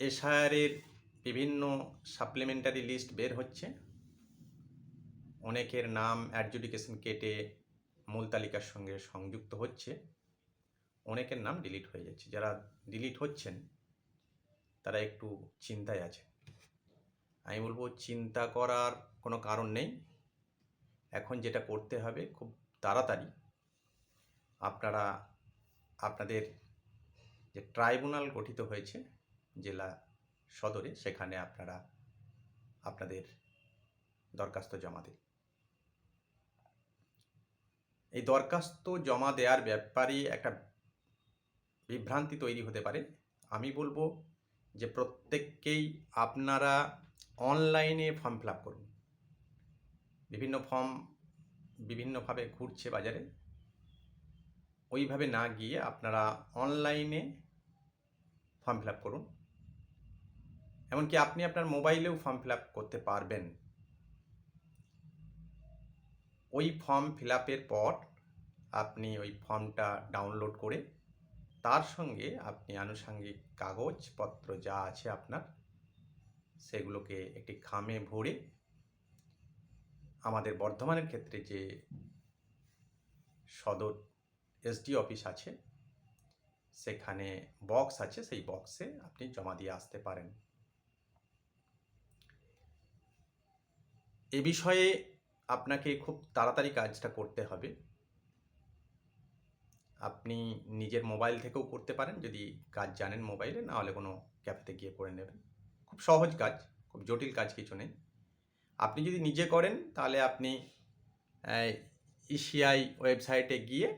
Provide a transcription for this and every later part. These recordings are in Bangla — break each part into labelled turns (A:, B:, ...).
A: এসআইআরের বিভিন্ন সাপ্লিমেন্টারি লিস্ট বের হচ্ছে। অনেকের নাম অ্যাডজুডিকেশন কেটে মূল তালিকার সঙ্গে সংযুক্ত হচ্ছে, অনেকের নাম ডিলিট হয়ে যাচ্ছে। যারা ডিলিট হচ্ছেন তারা একটু চিন্তায় আছে। আমি বলবো চিন্তা করার কোনো কারণ নেই। এখন যেটা করতে হবে, খুব তাড়াতাড়ি আপনারা আপনাদের যে ট্রাইব্যুনাল গঠিত হয়েছে জেলা সদরে, সেখানে আপনারা আপনাদের দরখাস্ত জমা দিন। এই দরখাস্ত জমা দেওয়ার ব্যাপারে একটা বিভ্রান্তি তৈরি হতে পারে। আমি বলবো যে প্রত্যেককেই আপনারা অনলাইনে ফর্ম ফিল আপ করুন। বিভিন্ন ফর্ম বিভিন্নভাবে ঘুরছে বাজারে, ওইভাবে না গিয়ে আপনারা অনলাইনে ফর্ম ফিল আপ করুন। এমনকি আপনি আপনার মোবাইলেও ফর্ম ফিল আপ করতে পারবেন। ওই ফর্ম ফিল আপের পর আপনি ওই ফর্মটা ডাউনলোড করে তার সঙ্গে আপনি আনুষঙ্গিক কাগজপত্র যা আছে আপনার, সেগুলোকে একটি খামে ভরে আমাদের বর্ধমানের ক্ষেত্রে যে সদর এসডি অফিস আছে সেখানে বক্স আছে, সেই বক্সে আপনি জমা দিয়ে আসতে পারেন। এ বিষয়ে আপনাকে খুব তাড়াতাড়ি কাজটা করতে হবে। আপনি নিজের মোবাইল থেকেও করতে পারেন যদি কাজ জানেন মোবাইলে, না হলে কোনো ক্যাফেতে গিয়ে করে নেবেন। খুব সহজ কাজ, খুব জটিল কাজ কিছু নেই। আপনি যদি নিজে করেন তাহলে আপনি ইসিআই ওয়েবসাইটে গিয়ে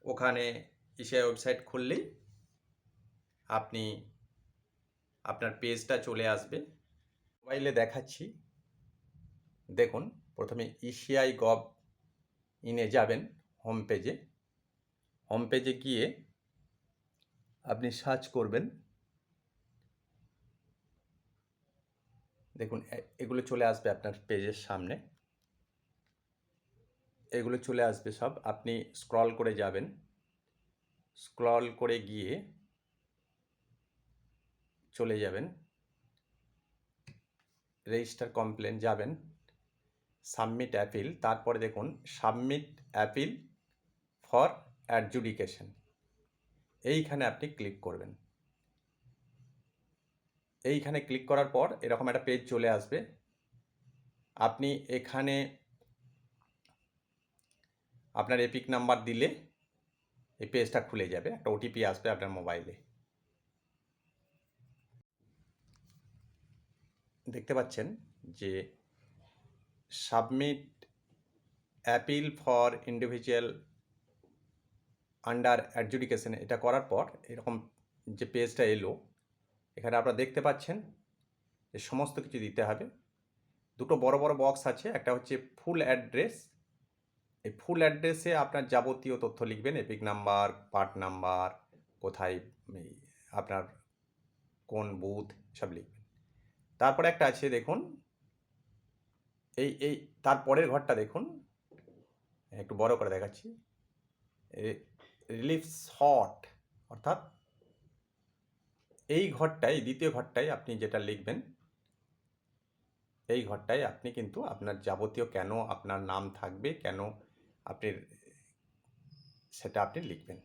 A: ওখানে ইসিআই ওয়েবসাইট খুললেই আপনি আপনার পেজটা চলে আসবে। মোবাইলে দেখাচ্ছি, দেখুন। প্রথমে ইসিআই গভ ইনে যাবেন, হোম পেজে গিয়ে আপনি সার্চ করবেন। দেখুন এগুলো চলে আসবে আপনার পেজের সামনে, এগুলো চলে আসবে সব। আপনি স্ক্রল করে যাবেন, স্ক্রল করে গিয়ে চলে যাবেন রেজিস্টার কমপ্লেন, যাবেন সাবমিট অ্যাপিল, তারপরে দেখুন সাবমিট অ্যাপিল ফর অ্যাডজুডিকেশন, এইখানে আপনি ক্লিক করবেন। এইখানে ক্লিক করার পর এরকম একটা পেজ চলে আসবে। আপনি এখানে আপনার এপিক নাম্বার দিলে এই পেজটা খুলে যাবে, একটা ওটিপি আসবে আপনার মোবাইলে। দেখতে পাচ্ছেন যে submit appeal for individual under adjudication, এটা করার পর এরকম যে পেজটা এলো, এখানে আপনারা দেখতে পাচ্ছেন যে সমস্ত কিছু দিতে হবে। দুটো বড় বড় বক্স আছে, একটা হচ্ছে ফুল অ্যাড্রেস। এই ফুল অ্যাড্রেসে আপনার যাবতীয় তথ্য লিখবেন, এপিক নাম্বার, পার্ট নাম্বার, কোথায় আপনার কোন বুথ, সব লিখবেন। তারপরে একটা আছে দেখুন, এই তারপরের ঘরটা দেখুন, একটু বড় করে দেখাচ্ছি, রিলিফ শর্ট, অর্থাৎ এই ঘরটাই, দ্বিতীয় ঘরটাই আপনি যেটা লিখবেন, এই ঘরটায় আপনি কিন্তু আপনার যাবতীয় কেন আপনার নাম থাকবে, কেন আপনি, সেটা আপনি লিখবেন।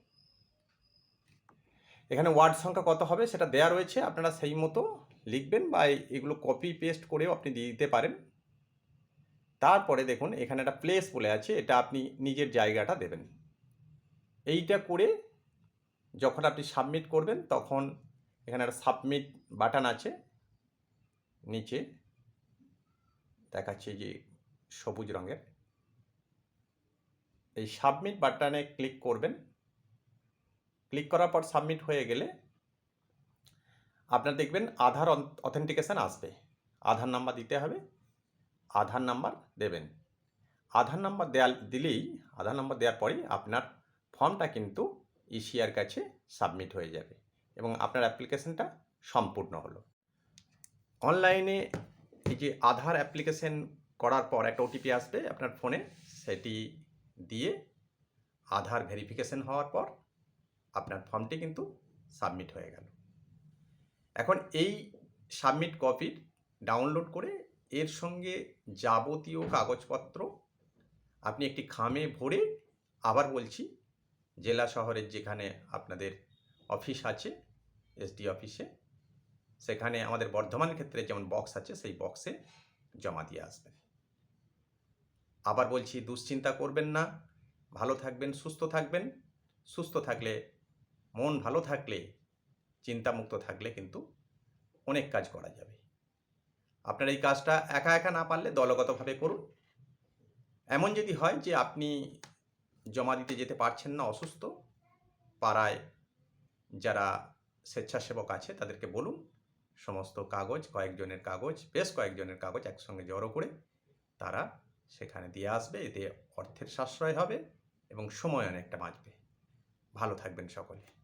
A: এখানে ওয়ার্ড সংখ্যা কত হবে সেটা দেয়া রয়েছে, আপনারা সেই মতো লিখবেন, বা এগুলো কপি পেস্ট করেও আপনি দিয়ে দিতে পারেন। তারপরে দেখুন এখানে একটা প্লেস বলে আছে, এটা আপনি নিজের জায়গাটা দেবেন। এইটা করে যখন আপনি সাবমিট করবেন তখন এখানে একটা সাবমিট বাটন আছে, নিচে দেখাচ্ছে যে সবুজ রঙের, এই সাবমিট বাটনে ক্লিক করবেন। ক্লিক করার পর সাবমিট হয়ে গেলে আপনার দেখবেন আধার অথেন্টিকেশন আসবে। আধার নাম্বার দিতে হবে, আধার নাম্বার দেবেন। আধার নাম্বার আধার নাম্বার দেওয়ার পরেই আপনার ফর্মটা কিন্তু ইসিআর কাছে সাবমিট হয়ে যাবে এবং আপনার অ্যাপ্লিকেশনটা সম্পূর্ণ হলো। অনলাইনে এই যে আধার অ্যাপ্লিকেশন করার পর একটা ওটিপি আসবে আপনার ফোনে, সেটি দিয়ে আধার ভেরিফিকেশন হওয়ার পর আপনার ফর্মটি কিন্তু সাবমিট হয়ে গেল। এখন এই সাবমিট কপির ডাউনলোড করে এর সঙ্গে যাবতীয় কাগজপত্র আপনি একটি খামে ভরে, আবার বলছি, জেলা শহরের যেখানে আপনাদের অফিস আছে এসডি অফিসে, সেখানে আমাদের বর্ধমানের ক্ষেত্রে যেমন বক্স আছে সেই বক্সে জমা দিয়ে আসবেন। আবার বলছি, দুশ্চিন্তা করবেন না, ভালো থাকবেন, সুস্থ থাকবেন। সুস্থ থাকলে, মন ভালো থাকলে, চিন্তামুক্ত থাকলে কিন্তু অনেক কাজ করা যাবে। আপনার এই কাজটা একা একা না পারলে দলগতভাবে করুন। এমন যদি হয় যে আপনি জমা দিতে যেতে পারছেন না, অসুস্থ, পাড়ায় যারা স্বেচ্ছাসেবক আছে তাদেরকে বলুন সমস্ত কাগজ, বেশ কয়েকজনের কাগজ একসঙ্গে জড়ো করে তারা সেখানে দিয়ে আসবে। এতে অর্থের সাশ্রয় হবে এবং সময় অনেকটা বাঁচবে। ভালো থাকবেন সকলে।